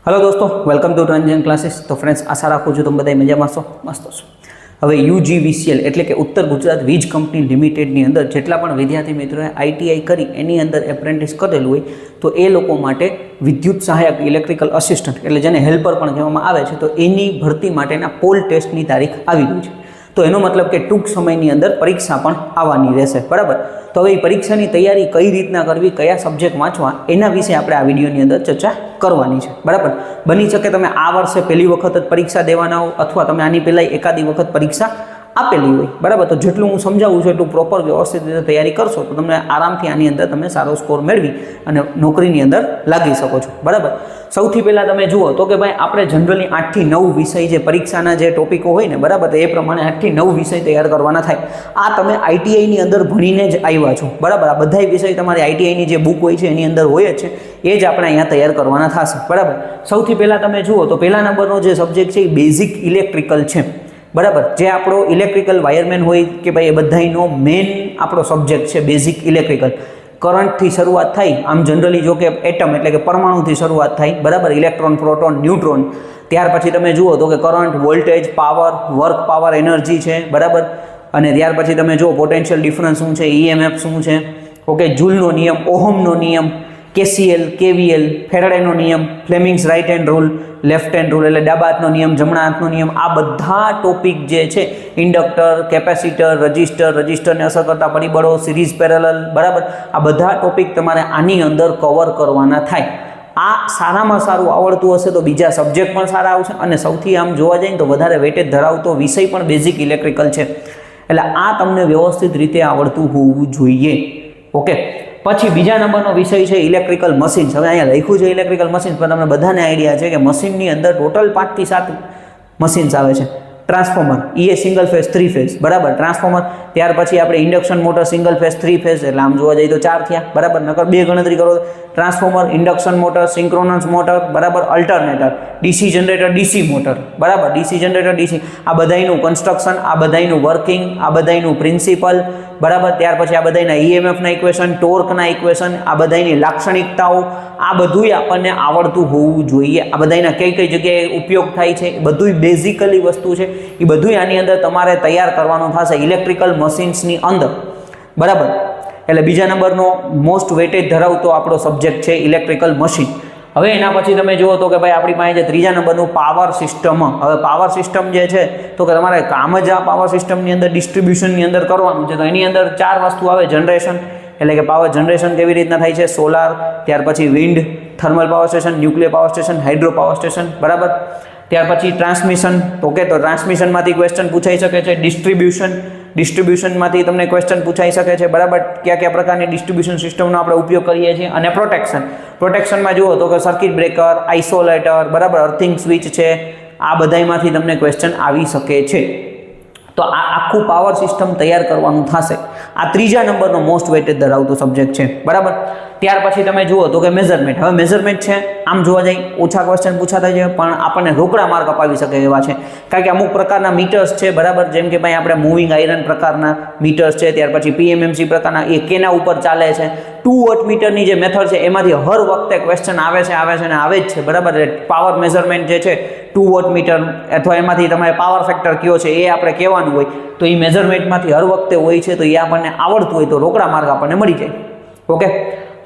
Hello दोस्तों, welcome to Ranjan classes. तो friends, आशा राखું છું તમે બધા મજામાં છો, મસ્ત છો। હવે UGVCL એટલે કે ઉત્તર ગુજરાત વીજ કંપની લિમિટેડની અંદર જેટલા પણ વિદ્યાર્થી મિત્રોએ આઈટીઆઈ કરી એની અંદર એપ્રેન્ટિસ કરેલું હોય તો એ લોકો માટે વિદ્યુત સહાયક ઇલેક્ટ્રિકલ અસિસ્ટન્ટ એટલે જેને હેલ્પર પણ કહેવામાં આવે છે, તો એની ભરતી માટેના પોલ ટેસ્ટની તારીખ આવી ગઈ છે। તો એનો મતલબ કે ટૂંક સમયની અંદર પરીક્ષા પણ આવવાની રહેશે, બરાબર। તો હવે એ પરીક્ષાની તૈયારી કઈ રીતના કરવી, કયા સબ્જેક્ટ વાંચવા, એના વિશે આપણે આ વિડીયોની અંદર ચર્ચા કરવાની છે, બરાબર। બની શકે તમે આ વર્ષે પહેલી વખત જ પરીક્ષા દેવાના હો અથવા તમે આની પહેલાં એકાદી વખત પરીક્ષા આપેલી હોય, બરાબર। તો જેટલું હું સમજાવું છું એટલું પ્રોપર વ્યવસ્થિત રીતે તૈયારી કરશો તો તમને આરામથી આની અંદર તમે સારો સ્કોર મેળવી અને નોકરીની અંદર લાગી શકો છો, બરાબર। સૌથી પહેલાં તમે જુઓ તો કે ભાઈ આપણે જનરલી 8 થી 9 વિષય જે પરીક્ષાના જે ટોપિકો હોય ને, બરાબર, તો એ પ્રમાણે 8 થી 9 વિષય તૈયાર કરવાના થાય। આ તમે આઈટીઆઈની અંદર ભણીને જ આવ્યા છો, બરાબર। આ બધા વિષય તમારી આઈટીઆઈની જે બુક હોય છે એની અંદર હોય જ છે, એ જ આપણે અહીંયા તૈયાર કરવાના થશે, બરાબર। સૌથી પહેલાં તમે જુઓ તો પહેલા નંબરનો જે સબ્જેક્ટ છે એ બેઝિક ઇલેક્ટ્રિકલ છે, બરાબર। જે આપણો ઇલેક્ટ્રિકલ વાયરમેન હોય કે ભાઈ એ બધાનો મેઇન આપણો સબ્જેક્ટ છે બેઝિક ઇલેક્ટ્રિકલ। કરંટથી શરૂઆત થાય, આમ જનરલી જો કે એટમ એટલે કે પરમાણુથી શરૂઆત થાય, બરાબર, ઇલેક્ટ્રોન, પ્રોટોન, ન્યુટ્રોન। ત્યાર પછી તમે જુઓ તો કે current, voltage, power, work power, energy છે, બરાબર। અને ત્યાર પછી તમે જુઓ પોટેન્શિયલ ડિફરન્સ શું છે, ઈએમએફ શું છે, ઓકે, જૂલનો નિયમ, ઓહમનો નિયમ, KCL, KVL, ફેરાડેનો નિયમ, Fleming's right hand rule, left hand rule એટલે ડાબા હાથનો નિયમ, જમણા હાથનો નિયમ, આ બધા ટોપિક જે છે, ઇન્ડક્ટર, કેપેસિટર, રજિસ્ટરને અસર કરતા પરિબળો, સિરીઝ પેરેલલ, બરાબર, આ બધા ટોપિક તમારે આની અંદર કવર કરવાના થાય। આ સારામાં સારું આવડતું હશે તો બીજા સબ્જેક્ટ પણ સારા આવશે અને સૌથી આમ જોવા જઈએ તો વધારે વેટેજ ધરાવતો વિષય પણ બેઝિક ઇલેક્ટ્રિકલ છે, એટલે આ તમને વ્યવસ્થિત રીતે આવડતું હોવું જોઈએ, ઓકે। પછી બીજા નંબરનો વિષય છે ઇલેક્ટ્રિકલ મશીન્સ। હવે અહીંયા લખ્યું છે ઇલેક્ટ્રિકલ મશીન્સ, પણ તમને બધાને આઈડિયા છે કે મશીનની અંદર ટોટલ 5 થી 7 મશીન્સ આવે છે। ટ્રાન્સફોર્મર, એ સિંગલ ફેઝ 3 ફેઝ, બરાબર, ટ્રાન્સફોર્મર। ત્યાર પછી આપણે induction motor single phase 3 phase એટલે આમ જોવા જઈએ તો 4 થયા, બરાબર, નકર 2 ગણતરી કરો। Transformer, induction motor, synchronous motor, બરાબર, alternator, DC generator, DC motor, બરાબર, ડીસી જનરેટર, ડીસી, આ બધાયનું કન્સ્ટ્રક્શન, આ બધાયનું વર્કિંગ, આ બધાયનું પ્રિન્સિપલ, બરાબર। ત્યાર પછી આ બધાયના ઈએમએફના ઇક્વેશન, ટોર્કના ઇક્વેશન, આ બધાયની લાક્ષણિકતાઓ, આ બધુંય આપણને આવડતું હોવું જોઈએ। આ બધાયના કઈ કઈ જગ્યાએ ઉપયોગ થાય છે, બધુંય બેઝિકલી વસ્તુ છે, એ બધુંય આની અંદર તમારે તૈયાર કરવાનું થશે ઇલેક્ટ્રિકલ મશીન્સની અંદર, બરાબર। એટલે બીજા નંબરનો મોસ્ટ વેટેજ ધરાવતો આપણો સબ્જેક્ટ છે ઇલેક્ટ્રિકલ મશીન। હવે એના પછી તમે જુઓ તો કે ભાઈ આપણી પાસે જે ત્રીજા નંબરનું પાવર સિસ્ટમ। હવે પાવર સિસ્ટમ જે છે તો કે તમારે કામ જ આ પાવર સિસ્ટમની અંદર ડિસ્ટ્રીબ્યુશનની અંદર કરવાનું છે, તો એની અંદર 4 વસ્તુ આવે। જનરેશન એટલે કે પાવર જનરેશન કેવી રીતના થાય છે, સોલાર, ત્યાર પછી wind, thermal power station, nuclear power station, hydro power station, બરાબર। ત્યાર પછી ટ્રાન્સમિશન, ઓકે, તો ટ્રાન્સમિશનમાંથી ક્વેશ્ચન પૂછાઈ શકે છે। ડિસ્ટ્રીબ્યુશનમાંથી તમને ક્વેશ્ચન પૂછાઈ શકે છે, બરાબર, કયા કયા પ્રકારની ડિસ્ટ્રીબ્યુશન સિસ્ટમનો આપણે ઉપયોગ કરીએ છીએ। અને પ્રોટેક્શનમાં જુઓ તો કે સર્કિટ બ્રેકર, આઇસોલેટર, બરાબર, અર્થિંગ સ્વિચ છે, આ બધાયમાંથી તમને ક્વેશ્ચન આવી શકે છે। તો આ આખું પાવર સિસ્ટમ તૈયાર કરવાનું થશે। આ ત્રીજા નંબરનો મોસ્ટ વેટેજ ધરાવતો સબ્જેક્ટ છે, બરાબર। ત્યાર પછી તમે જુઓ તો કે મેઝરમેન્ટ। હવે મેઝરમેન્ટ છે, આમ જોવા જઈએ ઓછા ક્વેશ્ચન પૂછાતા છે પણ આપણને રોકડા માર્ક અપાવી શકે એવા છે, કારણ કે અમુક પ્રકારના મીટર્સ છે, બરાબર, જેમ કે ભાઈ આપણે મૂવિંગ આયરન પ્રકારના મીટર્સ છે, ત્યાર પછી PMMC પ્રકારના, એ કેના ઉપર ચાલે છે। 2 વોટ મીટરની જે મેથડ છે એમાંથી હર વખતે ક્વેશ્ચન આવે છે અને આવે જ છે, બરાબર। પાવર મેઝરમેન્ટ જે છે 2 વોટ મીટર અથવા એમાંથી તમારે પાવર ફેક્ટર કયો છે એ આપણે કહેવાનું હોય, તો એ મેઝરમેન્ટમાંથી હર વખતે હોય છે, તો એ આપણને આવડતું હોય તો રોકડા માર્ક આપણને મળી જાય, ઓકે।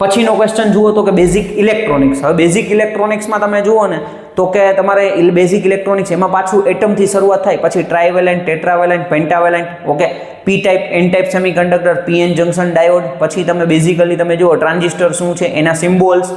પછીનો ક્વેશ્ચન જુઓ તો કે બેઝિક ઇલેક્ટ્રોનિક્સ। હવે બેઝિક ઇલેક્ટ્રોનિક્સમાં તમે જુઓ ને તો કે તમારે બેઝિક ઇલેક્ટ્રોનિક્સ એમાં પાછું એટમથી શરૂઆત થાય, પછી trivalent, tetravalent, pentavalent, okay, P type, N type semiconductor, PN junction diode, પછી તમે બેઝિકલી તમે જુઓ ટ્રાન્ઝિસ્ટર શું છે, એના સિમ્બોલ્સ,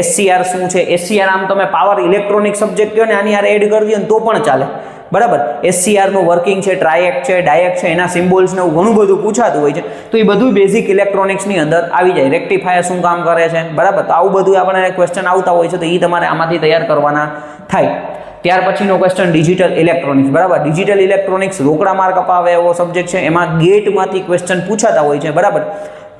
SCR શું છે। SCR આમ તમે પાવર ઇલેક્ટ્રોનિક સબ્જેક્ટ કહો ને આની યાર એડ કરી દો ને તો પણ ચાલે, બરાબર। SCR નું વર્કિંગ છે, ટ્રાયેક છે, ડાયેક છે, એના સિમ્બોલ્સ ને ઘણું બધું પૂછાતું હોય છે, તો એ બધું બેઝિક ઇલેક્ટ્રોનિક્સની અંદર આવી જાય। રેક્ટિફાયર શું કામ કરે છે, બરાબર, તો આવું બધું આપણને ક્વેશ્ચન આવતા હોય છે, તો એ તમારે આમાંથી તૈયાર કરવાના થાય। ત્યાર પછીનો ક્વેશ્ચન ડિજિટલ ઇલેક્ટ્રોનિક્સ, બરાબર। ડિજિટલ ઇલેક્ટ્રોનિક્સ રોકડા માર્ક અપાવે એવો સબ્જેક્ટ છે, એમાં ગેટમાંથી ક્વેશ્ચન પૂછાતા હોય છે, બરાબર,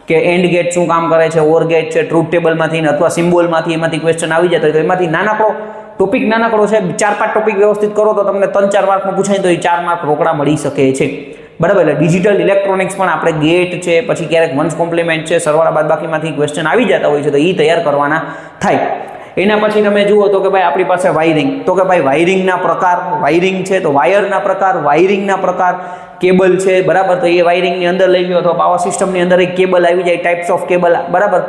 કે એન્ડ ગેટ શું કામ કરે છે, ઓર ગેટ છે, ટ્રુથ ટેબલમાંથી અથવા સિમ્બોલમાંથી એમાંથી ક્વેશ્ચન આવી જતા હોય, તો એમાંથી નાનકડો ટોપિક નાનકડો છે, 4-5 ટોપિક વ્યવસ્થિત કરો તો તમને 3-4 માર્કમાં પૂછાય તો એ 4 માર્ક રોકડા મળી શકે છે, બરાબર। એટલે ડિજિટલ ઇલેક્ટ્રોનિક્સ પણ આપણે ગેટ છે, પછી ક્યારેક વન્સ કોમ્પ્લિમેન્ટ છે, સરવાળા બાદબાકીમાંથી ક્વેશ્ચન આવી જતા હોય છે, તો એ તૈયાર કરવાના થાય। એના પછી તમે જુઓ તો કે ભાઈ આપણી પાસે વાયરિંગ, તો કે ભાઈ વાયરિંગના પ્રકાર, વાયરિંગ છે તો વાયરના પ્રકાર, વાયરિંગના પ્રકાર, કેબલ છે, બરાબર, તો એ વાયરિંગની અંદર લઈ લો તો પાવર સિસ્ટમની અંદર એક કેબલ આવી જાય, ટાઈપ્સ ઓફ કેબલ, બરાબર,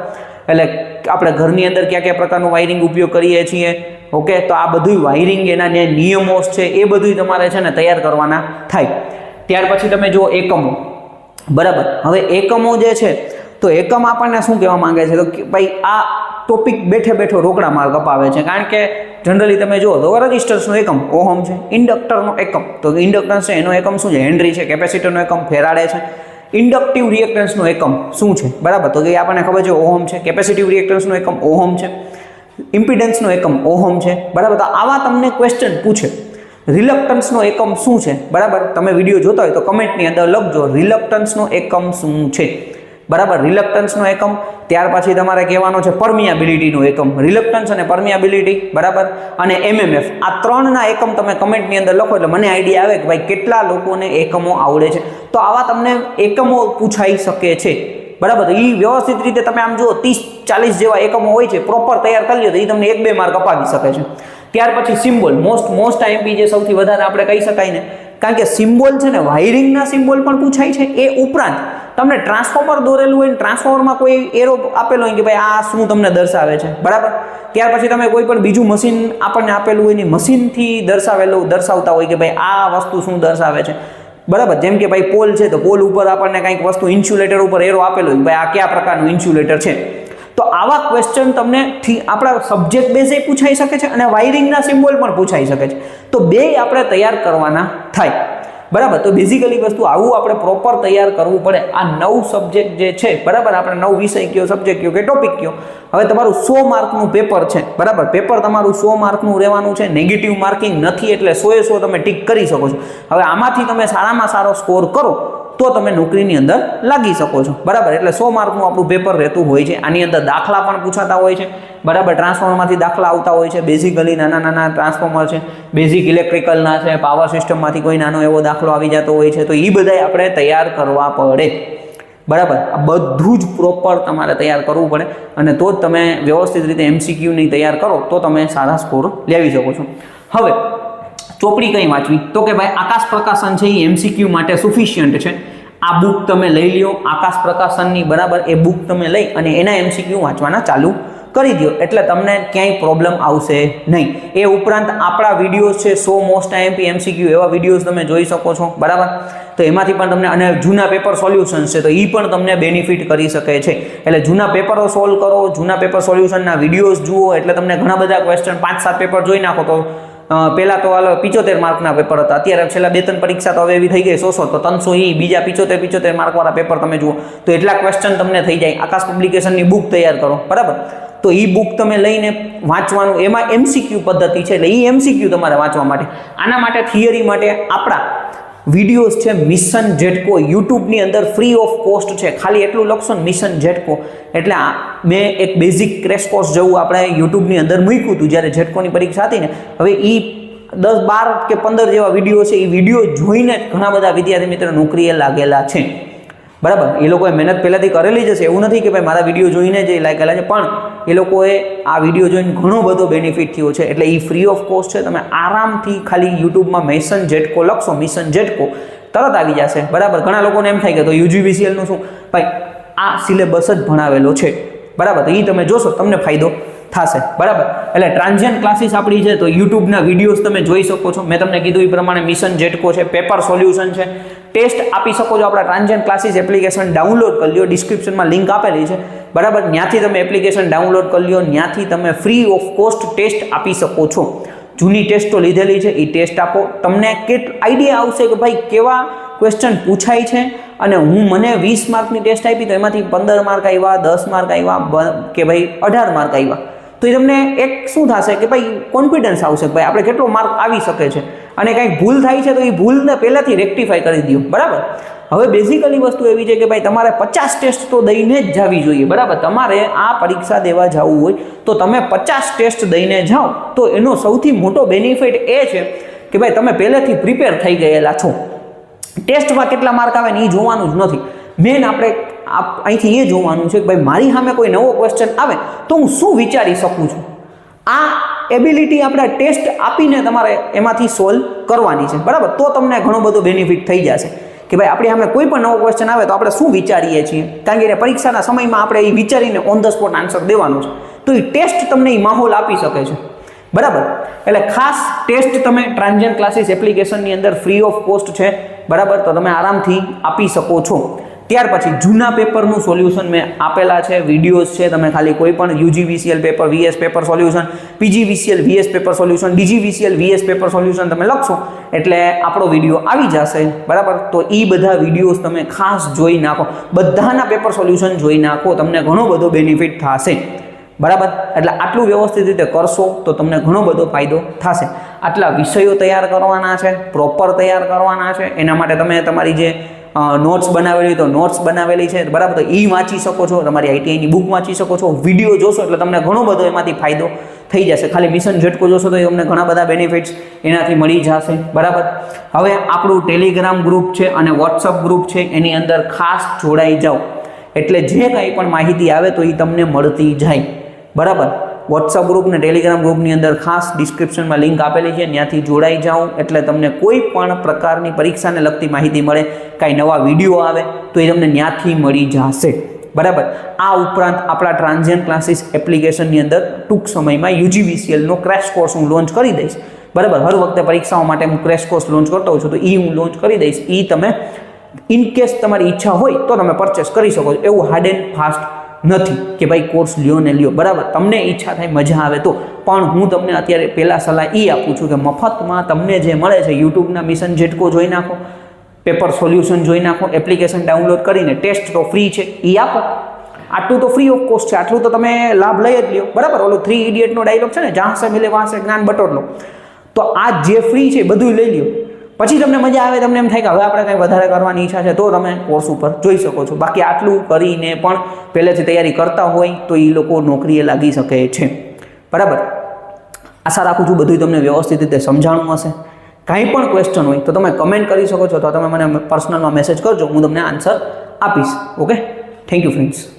એટલે આપણે ઘરની અંદર કયા કયા પ્રકારનું વાયરિંગ ઉપયોગ કરીએ છીએ, ઓકે, તો આ બધું વાયરિંગ એના જે નિયમો છે એ બધું તમારે છે ને તૈયાર કરવાના થાય. ત્યાર પછી તમે જુઓ એકમો, બરાબર, હવે એકમો જે છે તો એકમ આપણને શું કહેવા માંગે છે તો ભાઈ આ ટોપિક બેઠે બેઠો રોકડા માર્ક અપાવે છે, કારણ કે જનરલી તમે જુઓ તો રજિસ્ટર્સનો એકમ ઓહમ છે, ઇન્ડક્ટરનો એકમ તો ઇન્ડક્ટન્સ છે એનો એકમ શું છે હેનરી છે, કેપેસિટરનો એકમ ફેરાડે છે, ઇન્ડક્ટિવ રિએક્ટન્સનો એકમ શું છે, બરાબર, તો એ આપણને ખબર છે ઓહમ છે, કેપેસિટિવ રિએક્ટન્સનો એકમ ઓહમ છે, ઇમ્પિડન્સનો એકમ ઓહમ છે, બરાબર, તો આવા તમને ક્વેશ્ચન પૂછે. રિલક્ટન્સનો એકમ શું છે, બરાબર, તમે વિડીયો જોતા હોય તો કમેન્ટની અંદર લખજો રિલક્ટન્સનો એકમ શું છે, બરાબર, રિલક્ટન્સનો એકમ. ત્યાર પછી તમારે કહેવાનો છે પરમિયાબિલિટીનો એકમ, રિલક્ટન્સ અને પરમિયાબિલિટી, બરાબર, અને એમએમએફ, આ ત્રણના એકમ તમે કમેન્ટની અંદર લખો એટલે મને આઈડિયા આવે કે ભાઈ કેટલા લોકોને એકમો આવડે છે. તો આવા તમને એકમો પૂછાઈ શકે છે, બરાબર, એ વ્યવસ્થિત રીતે તમે આમ જુઓ 30-40 જેવા એકમો હોય છે, પ્રોપર તૈયાર કરી લો તો એ તમને 1-2 માર્ક અપાવી શકે છે. ત્યાર પછી સિમ્બોલ, મોસ્ટ આઈએમપી જે સૌથી વધારે આપણે કહી શકાય ને, કારણ કે સિમ્બોલ છે ને વાયરિંગના સિમ્બોલ પણ પૂછાય છે. એ ઉપરાંત તમને ટ્રાન્સફોર્મર દોરેલું હોય ને ટ્રાન્સફોર્મરમાં કોઈ એરો આપેલો હોય કે ભાઈ આ શું તમને દર્શાવે છે, બરાબર, ત્યાર પછી તમે કોઈ પણ બીજું મશીન આપણને આપેલું હોય ને મશીનથી દર્શાવતા હોય કે ભાઈ આ વસ્તુ શું દર્શાવે છે, બરાબર, જેમ કે ભાઈ પોલ છે તો પોલ ઉપર આપણને કંઈક વસ્તુ ઇન્સ્યુલેટર ઉપર એરો આપેલો હોય ભાઈ આ કયા પ્રકારનું ઇન્સ્યુલેટર છે. તો આવા ક્વેશ્ચન તમને આપણા સબ્જેક્ટ બેઝે પૂછાઈ શકે છે અને વાયરિંગના સિમ્બોલ પણ પૂછાઈ શકે છે. તો બે આપણે તૈયાર કરવાના થાય, બરાબર. તો બેઝિકલી વસ્તુ આવું આપણે પ્રોપર તૈયાર કરવું પડે. આ 9 સબ્જેક્ટ જે છે, બરાબર, આપણે 9 વિષય કયો, સબ્જેક્ટ કયો કે ટોપિક કયો. હવે તમારું 100 માર્કનું પેપર છે, બરાબર, પેપર તમારું 100 માર્કનું રહેવાનું છે, નેગેટિવ માર્કિંગ નથી, એટલે 100 તમે ટીક કરી શકો છો. હવે આમાંથી તમે સારામાં સારો સ્કોર કરો તો તમે નોકરીની અંદર લાગી શકો છો, બરાબર. એટલે 100 માર્કનું આપણું પેપર રહેતું હોય છે. આની અંદર દાખલા પણ પૂછાતા હોય છે, બરાબર, ટ્રાન્સફોર્મરમાંથી દાખલા આવતા હોય છે, બેઝિકલી નાના ટ્રાન્સફોર્મર છે, બેઝિક ઇલેક્ટ્રિકલના છે, પાવર સિસ્ટમમાંથી કોઈ નાનો એવો દાખલો આવી જતો હોય છે, તો એ બધાય આપણે તૈયાર કરવા પડે, બરાબર. આ બધું જ પ્રોપર તમારે તૈયાર કરવું પડે અને તો જ તમે વ્યવસ્થિત રીતે એમસીક્યુની તૈયાર કરો તો તમે સારા સ્કોર લેવી શકો છો. હવે ચોપડી કઈ વાંચવી તો કે ભાઈ આકાશ પ્રકાશન છે એ એમસીક્યુ માટે સફિશિયન્ટ છે. આ બુક તમે લઈ લ્યો આકાશ પ્રકાશનની, બરાબર, એ બુક તમે લઈ અને એના એમસીક્યુ વાંચવાના ચાલુ કરી દો એટલે તમને ક્યાંય પ્રોબ્લેમ આવશે નહીં. એ ઉપરાંત આપણા વિડીયોઝ છે 100 મોસ્ટ આઈએમપી એમસીક્યુ, એવા વિડીયોઝ તમે જોઈ શકો છો, બરાબર. તો એમાંથી પણ તમને, અને જૂના પેપર સોલ્યુશન્સ છે તો એ પણ તમને બેનિફિટ કરી શકે છે. એટલે જૂના પેપરો સોલ્વ કરો, જૂના પેપર સોલ્યુશનના વિડીયોઝ જુઓ એટલે તમને ઘણા બધા ક્વેશ્ચન 5-7 પેપર જોઈ નાખો તો પહેલાં તો 75 માર્કના પેપર હતા, અત્યારે છેલ્લા 2-3 પરીક્ષા તો હવે એવી થઈ ગઈ 100 તો 300 બીજા 75 માર્કવાળા પેપર તમે જુઓ તો એટલા ક્વેશ્ચન તમને થઈ જાય. આકાશ પબ્લિકેશનની બુક તૈયાર કરો, બરાબર. તો એ બુક તમે લઈને વાંચવાનું, એમાં એમસીક્યુ પદ્ધતિ છે એટલે એ એમસીક્યુ તમારે વાંચવા માટે. આના માટે થિયરી માટે આપણા વિડીયોઝ છે મિશન જેટકો, યુટ્યુબની અંદર ફ્રી ઓફ કોસ્ટ છે. ખાલી એટલું લખશો ને મિશન જેટકો એટલે મેં એક બેઝિક ક્રેશ કોર્સ જેવું આપણે યુટ્યુબની અંદર મૂક્યું હતું જ્યારે જેટકોની પરીક્ષા હતી ને. હવે એ 10, 12 કે 15 જેવા વિડીયો છે, એ વિડીયો જોઈને ઘણા બધા વિદ્યાર્થી મિત્રો નોકરીએ લાગેલા છે, બરાબર. એ લોકોએ મહેનત પહેલાંથી કરેલી જ હશે, એવું નથી કે ભાઈ મારા વિડીયો જોઈને જ એ લાગેલા છે, પણ એ લોકોએ આ વિડીયો જોઈને ઘણો બધો બેનિફિટ થયો છે. એટલે એ ફ્રી ઓફ કોસ્ટ છે, તમે આરામથી ખાલી યુટ્યુબમાં મિશન જેટકો લખશો, મિશન જેટકો તરત આવી જશે, બરાબર. ઘણા લોકોને એમ થાય કે તો યુજીવીસીએલનું શું, ભાઈ આ સિલેબસ જ ભણાવેલો છે, બરાબર, તો એ તમે જોશો તમને ફાયદો થશે, બરાબર. એટલે ટ્રાન્ઝિયન્ટ ક્લાસીસ આપણી છે તો યુટ્યુબના વિડીયોઝ તમે જોઈ શકો છો. મેં તમને કીધું એ પ્રમાણે મિશન જેટકો છે, પેપર સોલ્યુશન છે, ટેસ્ટ આપી શકો છો. આપણા ટ્રાન્ઝિયન્ટ ક્લાસીસ એપ્લિકેશન ડાઉનલોડ કરી લો, ડિસ્ક્રિપ્શનમાં લિંક આપેલી છે, બરાબર. ત્યાંથી તમે એપ્લિકેશન ડાઉનલોડ કરી લો, ત્યાંથી તમે ફ્રી ઓફ કોસ્ટ ટેસ્ટ આપી શકો છો. જૂની ટેસ્ટો લીધેલી છે એ ટેસ્ટ આપો, તમને આઈડિયા આવશે કે ભાઈ કેવા ક્વેશ્ચન પૂછાય છે. અને મને 20 માર્કની ટેસ્ટ આપી તો એમાંથી 15 માર્ક આવ્યા, 10 માર્ક આવ્યા કે ભાઈ 18 માર્ક આવ્યા, તો એ તમને એક શું થશે કે ભાઈ કોન્ફિડન્સ આવશે કે ભાઈ આપણે કેટલો માર્ક આવી શકે છે. અને કંઈક ભૂલ થાય છે તો એ ભૂલને પહેલાંથી રેક્ટિફાઈ કરી દો, બરાબર. હવે બેઝિકલી વસ્તુ એવી છે કે ભાઈ તમારે 50 ટેસ્ટ તો દઈને જ જવી જોઈએ, બરાબર. તમારે આ પરીક્ષા દેવા જવું હોય તો તમે 50 ટેસ્ટ દઈને જાઓ તો એનો સૌથી મોટો બેનિફિટ એ છે કે ભાઈ તમે પહેલેથી પ્રિપેર થઈ ગયેલા છો. ટેસ્ટમાં કેટલા માર્ક આવે ને એ જોવાનું જ નથી, મેન આપણે અહીંથી એ જોવાનું છે કે ભાઈ મારી સામે કોઈ નવો ક્વેશ્ચન આવે તો હું શું વિચારી શકું છું. આ એબિલિટી આપણે ટેસ્ટ આપીને તમારે એમાંથી સોલ્વ કરવાની છે, બરાબર? તો તમને ઘણો બધો બેનિફિટ થઈ જશે કે ભાઈ આપણે સામે કોઈ પણ નવો ક્વેશ્ચન આવે તો આપણે શું વિચારીએ છીએ, કારણ કે પરીક્ષાના સમયમાં આપણે એ વિચારીને ઓન ધ સ્પોટ આન્સર દેવાનો છે, તો એ ટેસ્ટ તમને એ માહોલ આપી શકે છે, બરાબર? એટલે ખાસ ટેસ્ટ તમે ટ્રાન્ઝિયન્ટ ક્લાસીસ એપ્લિકેશનની અંદર ફ્રી ઓફ કોસ્ટ છે, બરાબર? તો તમે આરામથી આપી શકો છો. ત્યાર પછી જૂના પેપરનું સોલ્યુશન મેં આપેલા છે, વિડીયોઝ છે, તમે ખાલી કોઈ પણ UGVCL paper VS paper solution, PGVCL VS paper solution, DGVCL VS paper solution તમે લખશો એટલે આપણો વિડીયો આવી જશે, બરાબર? તો એ બધા વિડીયોઝ તમે ખાસ જોઈ નાખો, બધાના પેપર સોલ્યુશન જોઈ નાખો, તમને ઘણો બધો બેનિફિટ થશે, બરાબર? એટલે આટલું વ્યવસ્થિત રીતે કરશો તો તમને ઘણો બધો ફાયદો થશે. આટલા વિષયો તૈયાર કરવાના છે, પ્રોપર તૈયાર કરવાના છે, એના માટે તમે તમારી જે નોટ્સ બનાવેલી તો નોટ્સ બનાવેલી છે, બરાબર? તો એ વાંચી શકો છો, તમારી ITIની બુક વાંચી શકો છો, વિડીયો જોશો એટલે તમને ઘણો બધો એમાંથી ફાયદો થઈ જશે. ખાલી મિશન ઝટકો જોશો તો તમને ઘણા બધા બેનિફિટ્સ એનાથી મળી જશે, બરાબર? હવે આપણું ટેલિગ્રામ ગ્રુપ છે અને વોટ્સઅપ ગ્રુપ છે, એની અંદર ખાસ જોડાઈ જાઓ, એટલે જે કંઈ પણ માહિતી આવે તો એ તમને મળતી જાય, બરાબર? વોટ્સઅપ ગ્રુપ ને ટેલિગ્રામ ગ્રુપની અંદર ખાસ ડિસ્ક્રિપ્શનમાં લિંક આપેલી છે, ત્યાંથી જોડાઈ જાઓ એટલે તમને કોઈ પણ પ્રકારની પરીક્ષાને લગતી માહિતી મળે, કાંઈ નવા વિડીયો આવે તો એ તમને ત્યાંથી મળી જશે, બરાબર? આ ઉપરાંત આપણા ટ્રાન્ઝિયન્ટ ક્લાસીસ એપ્લિકેશનની અંદર ટૂંક સમયમાં UGVCLનો ક્રેશ કોર્સ હું લોન્ચ કરી દઈશ, બરાબર? હર વખતે પરીક્ષાઓ માટે હું ક્રેશ કોર્સ લોન્ચ કરતો હોઉં છું, તો એ હું લોન્ચ કરી દઈશ. એ તમે ઇનકેસ તમારી ઈચ્છા હોય તો તમે પરચેસ કરી શકો છો. એવું હાર્ડ એન્ડ ફાસ્ટ નથી કે ભાઈ કોર્સ લ્યો ને લ્યો, બરાબર? તમને ઈચ્છા થાય, મજા આવે તો. પણ હું તમને અત્યારે પહેલાં સલાહ એ આપું છું કે મફતમાં તમને જે મળે છે, યુટ્યુબના મિશન ઝટકો જોઈ નાખો, પેપર સોલ્યુશન જોઈ નાખો, એપ્લિકેશન ડાઉનલોડ કરીને ટેસ્ટ તો ફ્રી છે એ આપો. આટલું તો ફ્રી ઓફ કોસ્ટ છે, આટલું તો તમે લાભ લઈ જ લ્યો, બરાબર? ઓલો 3 ઇડિયટનો ડાયલોગ છે ને, જહાં સે મિલે વહાં સે જ્ઞાન બટોર લો. તો આ જે ફ્રી છે બધું લઈ લ્યો, પછી તમને મજા આવે, તમને એમ થાય કે હવે આપણે કંઈ વધારે કરવાની ઈચ્છા છે તો તમે કોર્સ ઉપર જોઈ શકો છો. બાકી આટલું કરીને પણ પહેલેથી તૈયારી કરતા હોય તો એ લોકો નોકરીએ લાગી શકે છે, બરાબર? આશા રાખું છું બધું તમને વ્યવસ્થિત રીતે સમજાણું હશે. કાંઈ પણ ક્વેશ્ચન હોય તો તમે કમેન્ટ કરી શકો છો, તો તમે મને પર્સનલમાં મેસેજ કરજો, હું તમને આન્સર આપીશ. Okay, thank you friends.